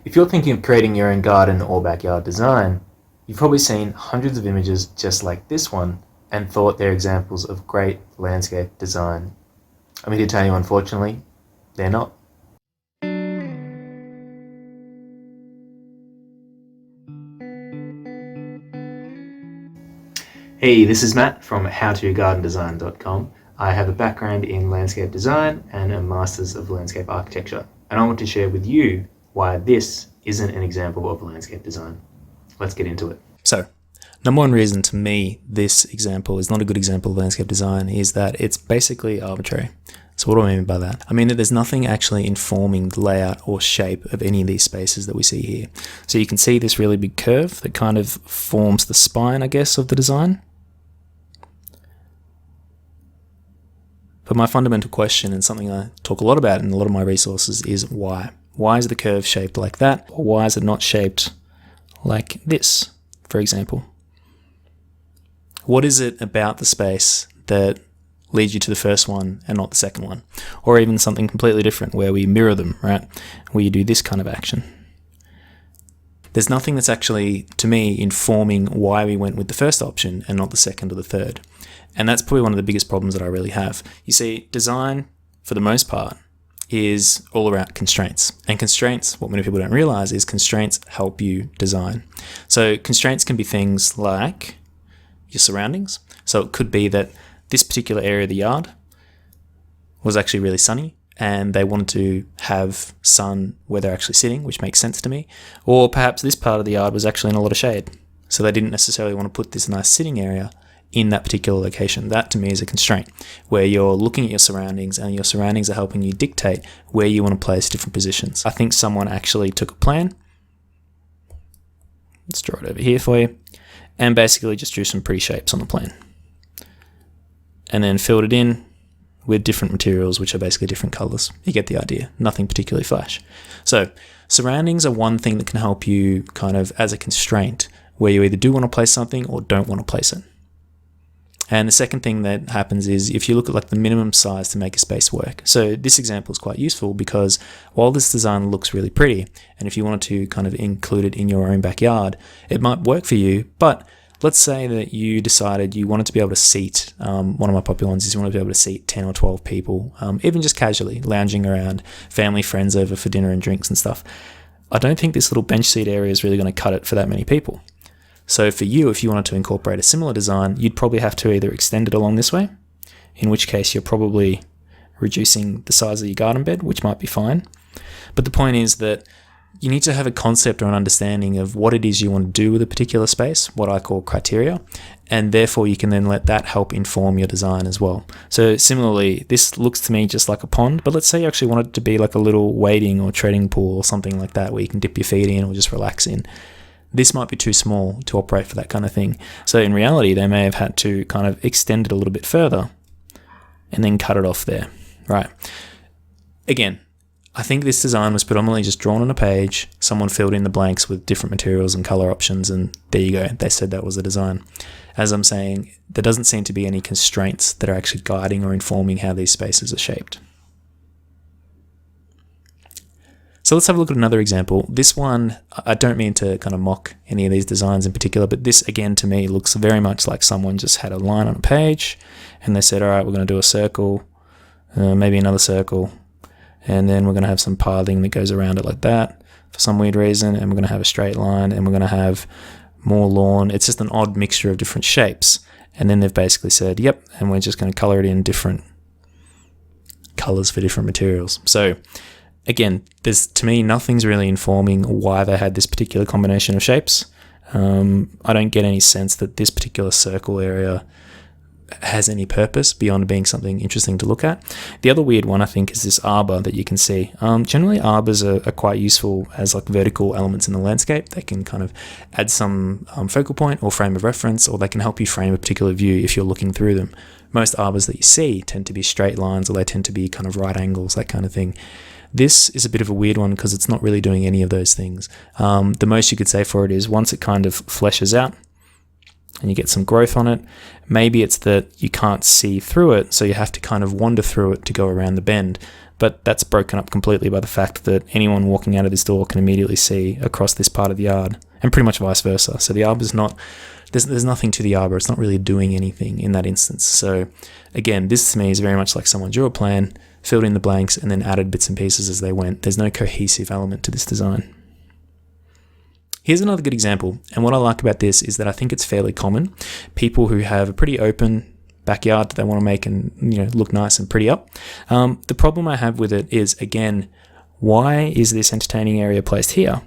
If you're thinking of creating your own garden or backyard design, you've probably seen hundreds of images just like this one and thought they're examples of great landscape design. I'm here to tell you, unfortunately, they're not. Hey, this is Matt from howtogardendesign.com. I have a background in landscape design and a Masters of Landscape Architecture, and I want to share with you why this isn't an example of landscape design. Let's get into it. So, number one reason to me this example is not a good example of landscape design is that it's basically arbitrary. So what do I mean by that? I mean that there's nothing actually informing the layout or shape of any of these spaces that we see here. So you can see this really big curve that kind of forms the spine, I guess, of the design. But my fundamental question, and something I talk a lot about in a lot of my resources, is why? Why is the curve shaped like that? Or why is it not shaped like this, for example? What is it about the space that leads you to the first one and not the second one? Or even something completely different where we mirror them, right? Where you do this kind of action. There's nothing that's actually, to me, informing why we went with the first option and not the second or the third. And that's probably one of the biggest problems that I really have. You see, design, for the most part, is all around constraints. And constraints, what many people don't realize, is constraints help you design. So constraints can be things like your surroundings. So it could be that this particular area of the yard was actually really sunny and they wanted to have sun where they're actually sitting, which makes sense to me. Or perhaps this part of the yard was actually in a lot of shade. So they didn't necessarily want to put this nice sitting area in that particular location. That to me is a constraint, where you're looking at your surroundings and your surroundings are helping you dictate where you want to place different positions. I think someone actually took a plan, let's draw it over here for you, and basically just drew some pretty shapes on the plan. And then filled it in with different materials, which are basically different colors. You get the idea. Nothing particularly flash. So surroundings are one thing that can help you kind of as a constraint, where you either do want to place something or don't want to place it. And the second thing that happens is if you look at like the minimum size to make a space work. So this example is quite useful because while this design looks really pretty, and if you wanted to kind of include it in your own backyard, it might work for you. But let's say that you decided you wanted to be able to seat, one of my popular ones is you want to be able to seat 10 or 12 people, even just casually lounging around, family, friends over for dinner and drinks and stuff. I don't think this little bench seat area is really going to cut it for that many people. So for you, if you wanted to incorporate a similar design, you'd probably have to either extend it along this way, in which case you're probably reducing the size of your garden bed, which might be fine. But the point is that you need to have a concept or an understanding of what it is you want to do with a particular space, what I call criteria, and therefore you can then let that help inform your design as well. So similarly, this looks to me just like a pond, but let's say you actually want it to be like a little wading or trading pool or something like that where you can dip your feet in or just relax in. This might be too small to operate for that kind of thing. So in reality, they may have had to kind of extend it a little bit further and then cut it off there, right? Again, I think this design was predominantly just drawn on a page. Someone filled in the blanks with different materials and color options, and there you go. They said that was the design. As I'm saying, there doesn't seem to be any constraints that are actually guiding or informing how these spaces are shaped. So let's have a look at another example. This one, I don't mean to kind of mock any of these designs in particular, but this again to me looks very much like someone just had a line on a page and they said, all right, we're going to do a circle, maybe another circle, and then we're going to have some pathing that goes around it like that for some weird reason, and we're going to have a straight line, and we're going to have more lawn. It's just an odd mixture of different shapes. And then they've basically said, yep, and we're just going to color it in different colors for different materials. So again, there's, to me, nothing's really informing why they had this particular combination of shapes. I don't get any sense that this particular circle area has any purpose beyond being something interesting to look at. The other weird one, I think, is this arbor that you can see. Generally, arbors are quite useful as like vertical elements in the landscape. They can kind of add some focal point or frame of reference, or they can help you frame a particular view if you're looking through them. Most arbors that you see tend to be straight lines, or they tend to be kind of right angles, that kind of thing. This is a bit of a weird one because it's not really doing any of those things. The most you could say for it is once it kind of fleshes out, and you get some growth on it. Maybe it's that you can't see through it, so you have to kind of wander through it to go around the bend. But that's broken up completely by the fact that anyone walking out of this door can immediately see across this part of the yard, and pretty much vice versa. So the arbor's not, there's nothing to the arbor. It's not really doing anything in that instance. So again, this to me is very much like someone drew a plan, filled in the blanks, and then added bits and pieces as they went. There's no cohesive element to this design. Here's another good example, and what I like about this is that I think it's fairly common. People who have a pretty open backyard that they want to make and look nice and pretty up. The problem I have with it is, again, why is this entertaining area placed here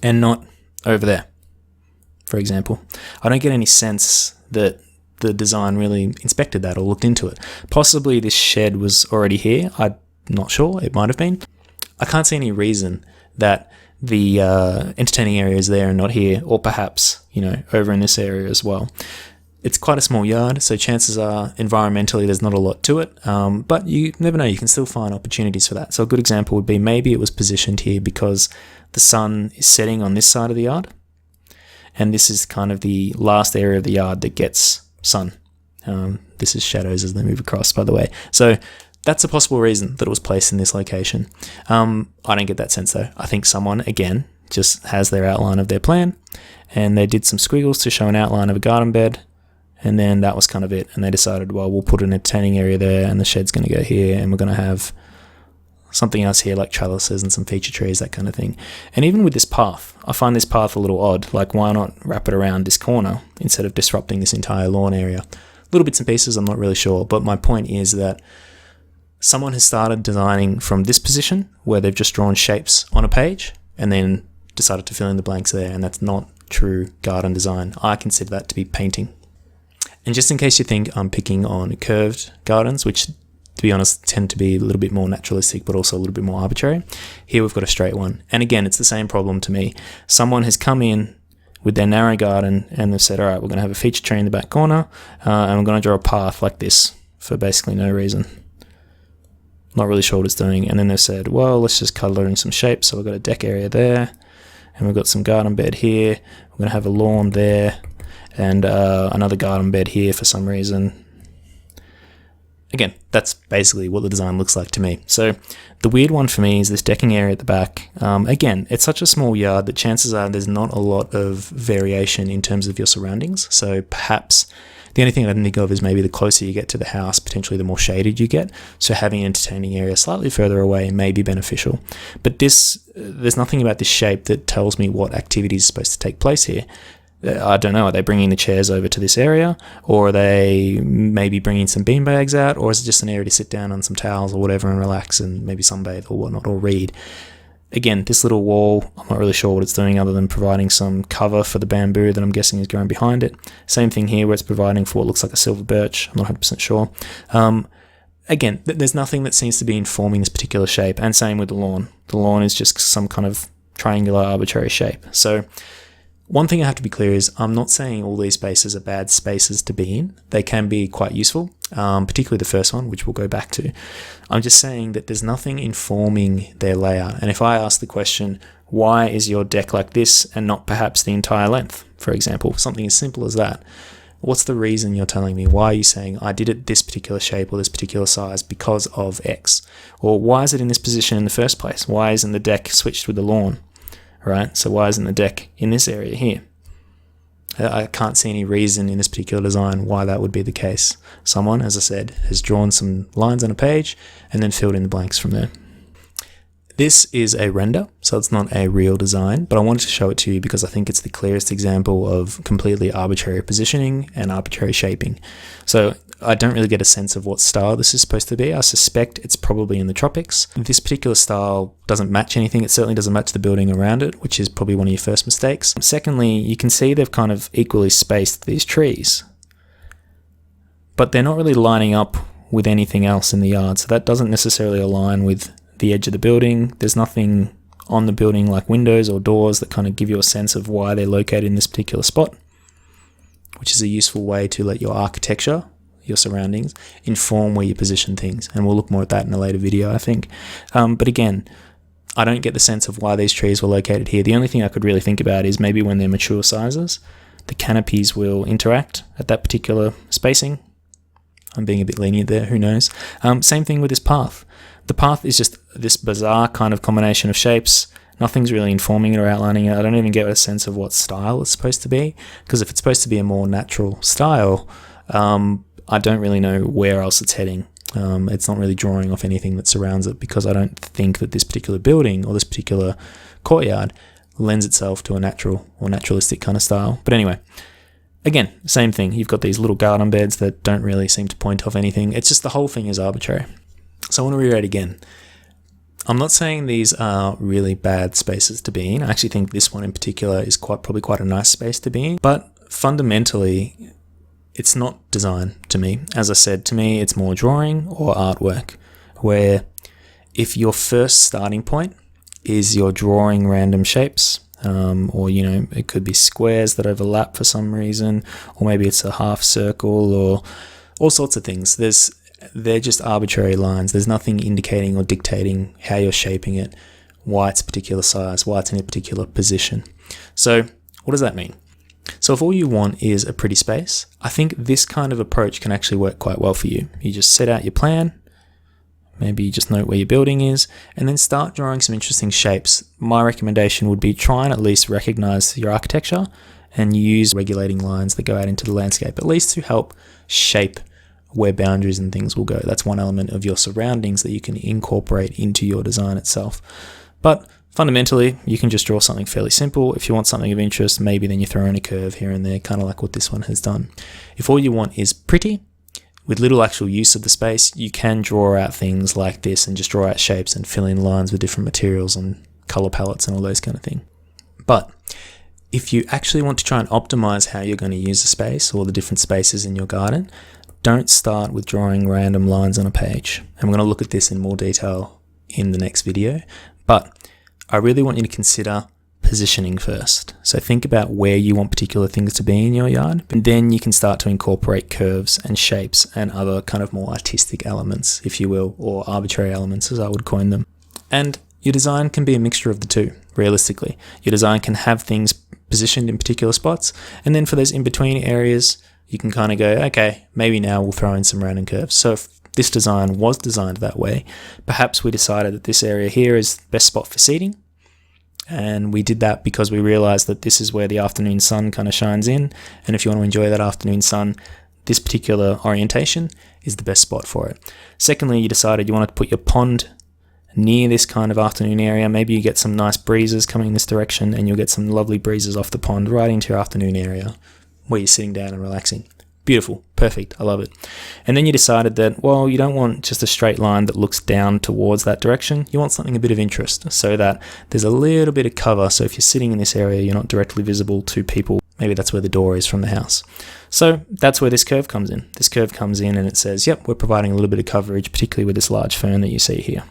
and not over there, for example? I don't get any sense that the design really inspected that or looked into it. Possibly this shed was already here. I'm not sure. It might have been. I can't see any reason that the entertaining area is there and not here, or perhaps, over in this area as well. It's quite a small yard, so chances are environmentally there's not a lot to it, but you never know, you can still find opportunities for that. So a good example would be maybe it was positioned here because the sun is setting on this side of the yard, and this is kind of the last area of the yard that gets sun. This is shadows as they move across, by the way. So that's a possible reason that it was placed in this location. I don't get that sense though. I think someone, again, just has their outline of their plan, and they did some squiggles to show an outline of a garden bed, and then that was kind of it. And they decided, well, we'll put an entertaining area there, and the shed's going to go here, and we're going to have something else here like trellises and some feature trees, that kind of thing. And even with this path, I find this path a little odd. Like, why not wrap it around this corner instead of disrupting this entire lawn area? Little bits and pieces, I'm not really sure, but my point is that someone has started designing from this position where they've just drawn shapes on a page and then decided to fill in the blanks there, and that's not true garden design. I consider that to be painting. And just in case you think I'm picking on curved gardens, which to be honest tend to be a little bit more naturalistic but also a little bit more arbitrary, here we've got a straight one. And again, it's the same problem to me. Someone has come in with their narrow garden and they've said, all right, we're going to have a feature tree in the back corner, and we're going to draw a path like this for basically no reason. Not really sure what it's doing. And then they've said, well, let's just colour in some shapes. So we've got a deck area there, and we've got some garden bed here. We're going to have a lawn there, and another garden bed here for some reason. Again, that's basically what the design looks like to me. So the weird one for me is this decking area at the back. Again, it's such a small yard that chances are there's not a lot of variation in terms of your surroundings. So perhaps the only thing I can think of is maybe the closer you get to the house, potentially the more shaded you get. So having an entertaining area slightly further away may be beneficial. But there's nothing about this shape that tells me what activity is supposed to take place here. I don't know, are they bringing the chairs over to this area, or are they maybe bringing some beanbags out, or is it just an area to sit down on some towels or whatever and relax and maybe sunbathe or whatnot, or read? Again, this little wall, I'm not really sure what it's doing other than providing some cover for the bamboo that I'm guessing is growing behind it. Same thing here where it's providing for what looks like a silver birch. I'm not 100% sure. Again, there's nothing that seems to be informing this particular shape, and same with the lawn. The lawn is just some kind of triangular arbitrary shape. So one thing I have to be clear is I'm not saying all these spaces are bad spaces to be in. They can be quite useful, particularly the first one, which we'll go back to. I'm just saying that there's nothing informing their layout. And if I ask the question, why is your deck like this and not perhaps the entire length, for example, something as simple as that, what's the reason you're telling me? Why are you saying I did it this particular shape or this particular size because of X? Or why is it in this position in the first place? Why isn't the deck switched with the lawn? Right, so why isn't the deck in this area here? I can't see any reason in this particular design why that would be the case. Someone, as I said, has drawn some lines on a page and then filled in the blanks from there. This is a render, so it's not a real design, but I wanted to show it to you because I think it's the clearest example of completely arbitrary positioning and arbitrary shaping. So I don't really get a sense of what style this is supposed to be. I suspect it's probably in the tropics. This particular style doesn't match anything. It certainly doesn't match the building around it, which is probably one of your first mistakes. Secondly, you can see they've kind of equally spaced these trees, but they're not really lining up with anything else in the yard, so that doesn't necessarily align with the edge of the building. There's nothing on the building like windows or doors that kind of give you a sense of why they're located in this particular spot, which is a useful way to let your architecture, your surroundings, inform where you position things. And we'll look more at that in a later video, I think. But again, I don't get the sense of why these trees were located here. The only thing I could really think about is maybe when they're mature sizes, the canopies will interact at that particular spacing. I'm being a bit lenient there, who knows. Same thing with this path. The path is just this bizarre kind of combination of shapes. Nothing's really informing it or outlining it. I don't even get a sense of what style it's supposed to be, because if it's supposed to be a more natural style, I don't really know where else it's heading. It's not really drawing off anything that surrounds it, because I don't think that this particular building or this particular courtyard lends itself to a natural or naturalistic kind of style. But anyway, again, same thing. You've got these little garden beds that don't really seem to point off anything. It's just the whole thing is arbitrary. So I want to reiterate again. I'm not saying these are really bad spaces to be in. I actually think this one in particular is probably quite a nice space to be in. But fundamentally, it's not design to me. As I said, to me, it's more drawing or artwork, where if your first starting point is you're drawing random shapes, or, it could be squares that overlap for some reason, or maybe it's a half circle, or all sorts of things. They're just arbitrary lines. There's nothing indicating or dictating how you're shaping it, why it's a particular size, why it's in a particular position. So what does that mean? So if all you want is a pretty space, I think this kind of approach can actually work quite well for you. You just set out your plan, maybe you just note where your building is, and then start drawing some interesting shapes. My recommendation would be try and at least recognize your architecture and use regulating lines that go out into the landscape, at least to help shape where boundaries and things will go. That's one element of your surroundings that you can incorporate into your design itself. But fundamentally, you can just draw something fairly simple. If you want something of interest, maybe then you throw in a curve here and there, kind of like what this one has done. If all you want is pretty, with little actual use of the space, you can draw out things like this and just draw out shapes and fill in lines with different materials and color palettes and all those kind of things. But if you actually want to try and optimize how you're going to use the space or the different spaces in your garden, don't start with drawing random lines on a page. I'm going to look at this in more detail in the next video, but I really want you to consider positioning first. So think about where you want particular things to be in your yard, and then you can start to incorporate curves and shapes and other kind of more artistic elements, if you will, or arbitrary elements as I would coin them. And your design can be a mixture of the two, realistically. Your design can have things positioned in particular spots, and then for those in-between areas, you can kind of go, okay, maybe now we'll throw in some random curves. So if this design was designed that way, perhaps we decided that this area here is the best spot for seating. And we did that because we realized that this is where the afternoon sun kind of shines in. And if you want to enjoy that afternoon sun, this particular orientation is the best spot for it. Secondly, you decided you wanted to put your pond near this kind of afternoon area. Maybe you get some nice breezes coming in this direction, and you'll get some lovely breezes off the pond right into your afternoon area where you're sitting down and relaxing. Beautiful, perfect, I love it. And then you decided that, well, you don't want just a straight line that looks down towards that direction. You want something a bit of interest so that there's a little bit of cover. So if you're sitting in this area, you're not directly visible to people. Maybe that's where the door is from the house. So that's where this curve comes in. This curve comes in and it says, yep, we're providing a little bit of coverage, particularly with this large fern that you see here.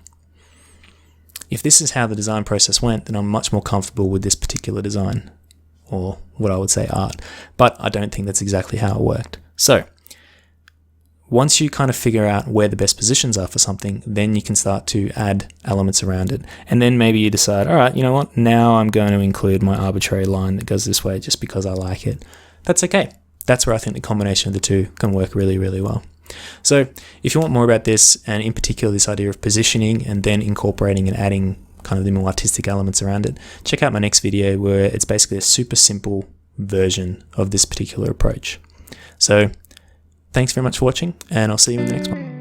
If this is how the design process went, then I'm much more comfortable with this particular design, or what I would say art, but I don't think that's exactly how it worked. So once you kind of figure out where the best positions are for something, then you can start to add elements around it. And then maybe you decide, all right, you know what, now I'm going to include my arbitrary line that goes this way just because I like it. That's okay. That's where I think the combination of the two can work really, really well. So if you want more about this, and in particular this idea of positioning and then incorporating and adding kind of the more artistic elements around it, check out my next video where it's basically a super simple version of this particular approach. So thanks very much for watching, and I'll see you in the next one.